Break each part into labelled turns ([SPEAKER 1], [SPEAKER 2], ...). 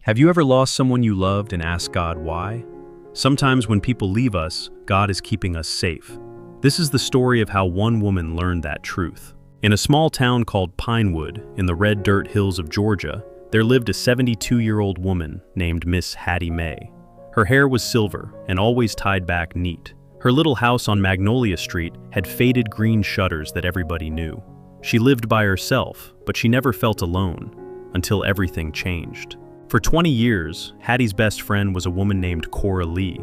[SPEAKER 1] Have you ever lost someone you loved and asked God why? Sometimes when people leave us, God is keeping us safe. This is the story of how one woman learned that truth. In a small town called Pinewood, in the red dirt hills of Georgia, there lived a 72-year-old woman named Miss Hattie Mae. Her hair was silver and always tied back neat. Her little house on Magnolia Street had faded green shutters that everybody knew. She lived by herself, but she never felt alone, until everything changed. For 20 years, Hattie's best friend was a woman named Cora Lee.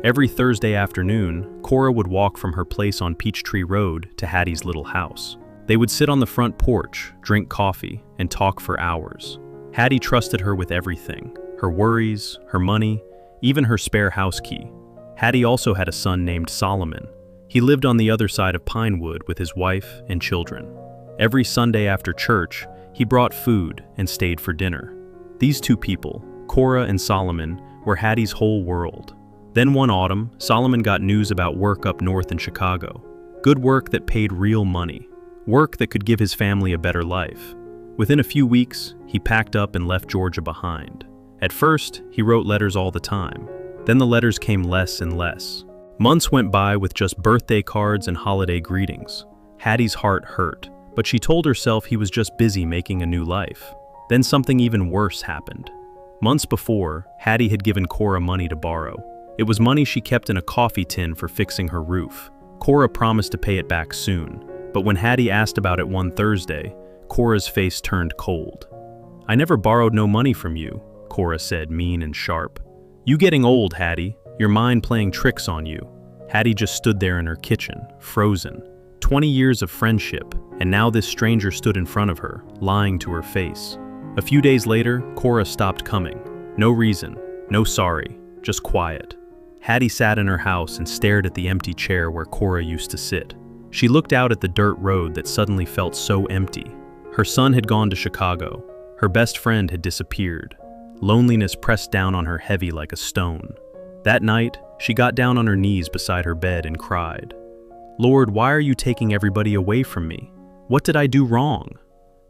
[SPEAKER 1] Every Thursday afternoon, Cora would walk from her place on Peachtree Road to Hattie's little house. They would sit on the front porch, drink coffee, and talk for hours. Hattie trusted her with everything: her worries, her money, even her spare house key. Hattie also had a son named Solomon. He lived on the other side of Pinewood with his wife and children. Every Sunday after church, he brought food and stayed for dinner. These two people, Cora and Solomon, were Hattie's whole world. Then one autumn, Solomon got news about work up north in Chicago. Good work that paid real money. Work that could give his family a better life. Within a few weeks, he packed up and left Georgia behind. At first, he wrote letters all the time. Then the letters came less and less. Months went by with just birthday cards and holiday greetings. Hattie's heart hurt, but she told herself he was just busy making a new life. Then something even worse happened. Months before, Hattie had given Cora money to borrow. It was money she kept in a coffee tin for fixing her roof. Cora promised to pay it back soon, but when Hattie asked about it one Thursday, Cora's face turned cold. "I never borrowed no money from you," Cora said, mean and sharp. "You getting old, Hattie. Your mind playing tricks on you." Hattie just stood there in her kitchen, frozen. 20 years of friendship, and now this stranger stood in front of her, lying to her face. A few days later, Cora stopped coming. No reason, no sorry, just quiet. Hattie sat in her house and stared at the empty chair where Cora used to sit. She looked out at the dirt road that suddenly felt so empty. Her son had gone to Chicago. Her best friend had disappeared. Loneliness pressed down on her heavy like a stone. That night, she got down on her knees beside her bed and cried, "Lord, why are you taking everybody away from me? What did I do wrong?"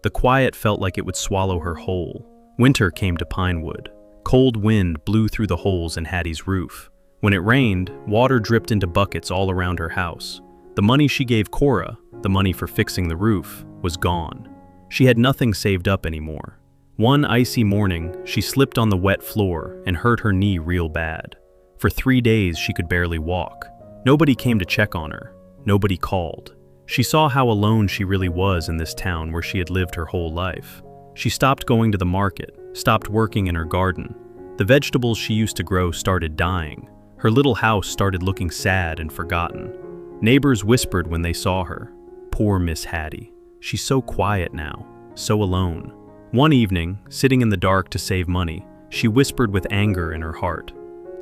[SPEAKER 1] The quiet felt like it would swallow her whole. Winter came to Pinewood. Cold wind blew through the holes in Hattie's roof. When it rained, water dripped into buckets all around her house. The money she gave Cora, the money for fixing the roof, was gone. She had nothing saved up anymore. One icy morning, she slipped on the wet floor and hurt her knee real bad. For 3 days, she could barely walk. Nobody came to check on her. Nobody called. She saw how alone she really was in this town where she had lived her whole life. She stopped going to the market, stopped working in her garden. The vegetables she used to grow started dying. Her little house started looking sad and forgotten. Neighbors whispered when they saw her, "Poor Miss Hattie. She's so quiet now, so alone." One evening, sitting in the dark to save money, she whispered with anger in her heart,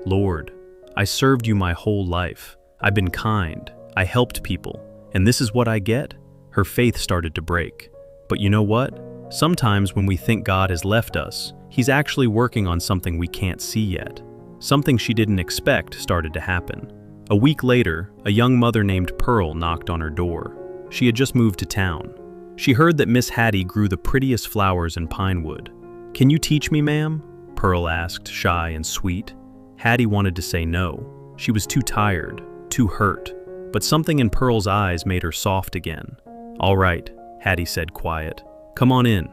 [SPEAKER 1] "Lord, I served you my whole life. I've been kind. I helped people. And this is what I get?" Her faith started to break. But you know what? Sometimes when we think God has left us, He's actually working on something we can't see yet. Something she didn't expect started to happen. A week later, a young mother named Pearl knocked on her door. She had just moved to town. She heard that Miss Hattie grew the prettiest flowers in Pinewood. "Can you teach me, ma'am?" Pearl asked, shy and sweet. Hattie wanted to say no. She was too tired, too hurt. But something in Pearl's eyes made her soft again. "All right," Hattie said quiet. "Come on in."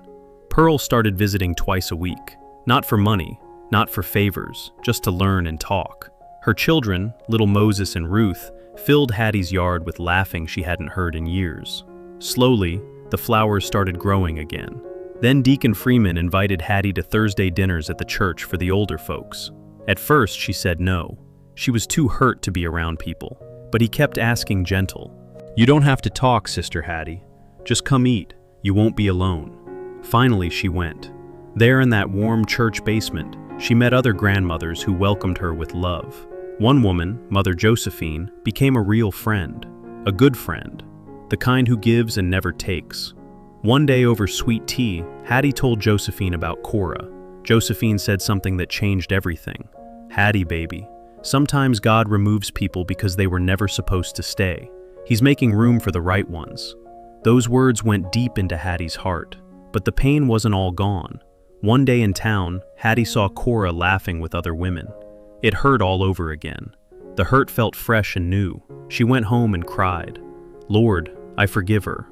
[SPEAKER 1] Pearl started visiting twice a week. Not for money, not for favors, just to learn and talk. Her children, little Moses and Ruth, filled Hattie's yard with laughing she hadn't heard in years. Slowly, the flowers started growing again. Then Deacon Freeman invited Hattie to Thursday dinners at the church for the older folks. At first, she said no. She was too hurt to be around people. But he kept asking gentle, "You don't have to talk, Sister Hattie. Just come eat. You won't be alone." Finally, she went. There in that warm church basement, she met other grandmothers who welcomed her with love. One woman, Mother Josephine, became a real friend, a good friend, the kind who gives and never takes. One day over sweet tea, Hattie told Josephine about Cora. Josephine said something that changed everything. "Hattie, baby. Sometimes God removes people because they were never supposed to stay. He's making room for the right ones." Those words went deep into Hattie's heart, but the pain wasn't all gone. One day in town, Hattie saw Cora laughing with other women. It hurt all over again. The hurt felt fresh and new. She went home and cried, "Lord, I forgive her."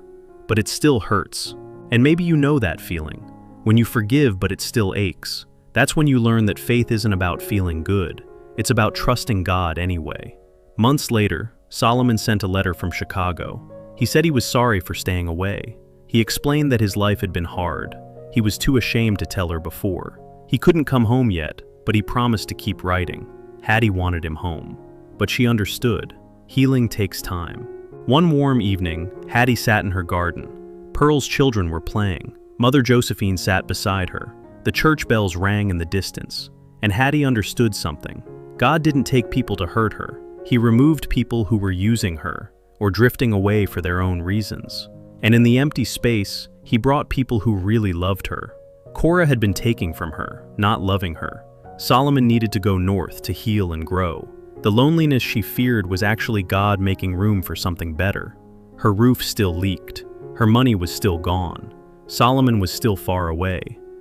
[SPEAKER 1] But it still hurts. And maybe you know that feeling. When you forgive but it still aches. That's when you learn that faith isn't about feeling good. It's about trusting God anyway. Months later, Solomon sent a letter from Chicago. He said he was sorry for staying away. He explained that his life had been hard. He was too ashamed to tell her before. He couldn't come home yet, but he promised to keep writing. Hattie wanted him home. But she understood. Healing takes time. One warm evening, Hattie sat in her garden. Pearl's children were playing. Mother Josephine sat beside her. The church bells rang in the distance. And Hattie understood something. God didn't take people to hurt her. He removed people who were using her, or drifting away for their own reasons. And in the empty space, he brought people who really loved her. Cora had been taking from her, not loving her. Solomon needed to go north to heal and grow. The loneliness she feared was actually God making room for something better. Her roof still leaked. Her money was still gone. Solomon was still far away.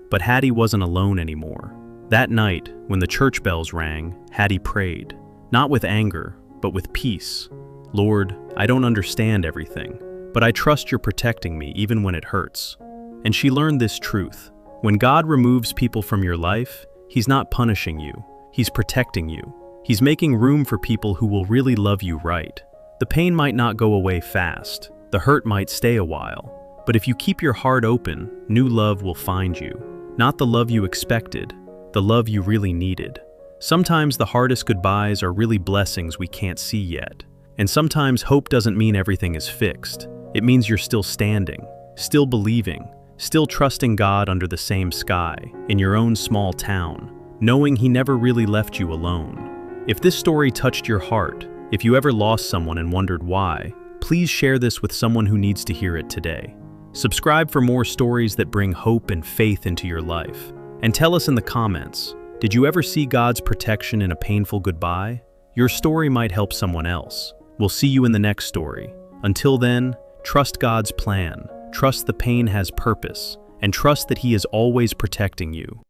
[SPEAKER 1] But Hattie wasn't alone anymore. That night, when the church bells rang, Hattie prayed. Not with anger, but with peace. "Lord, I don't understand everything, but I trust you're protecting me even when it hurts." And she learned this truth. When God removes people from your life, He's not punishing you. He's protecting you. He's making room for people who will really love you right. The pain might not go away fast. The hurt might stay a while. But if you keep your heart open, new love will find you. Not the love you expected, the love you really needed. Sometimes the hardest goodbyes are really blessings we can't see yet. And sometimes hope doesn't mean everything is fixed. It means you're still standing, still believing, still trusting God under the same sky, in your own small town, knowing He never really left you alone. If this story touched your heart, if you ever lost someone and wondered why, please share this with someone who needs to hear it today. Subscribe for more stories that bring hope and faith into your life. And tell us in the comments, did you ever see God's protection in a painful goodbye? Your story might help someone else. We'll see you in the next story. Until then, trust God's plan, trust the pain has purpose, and trust that He is always protecting you.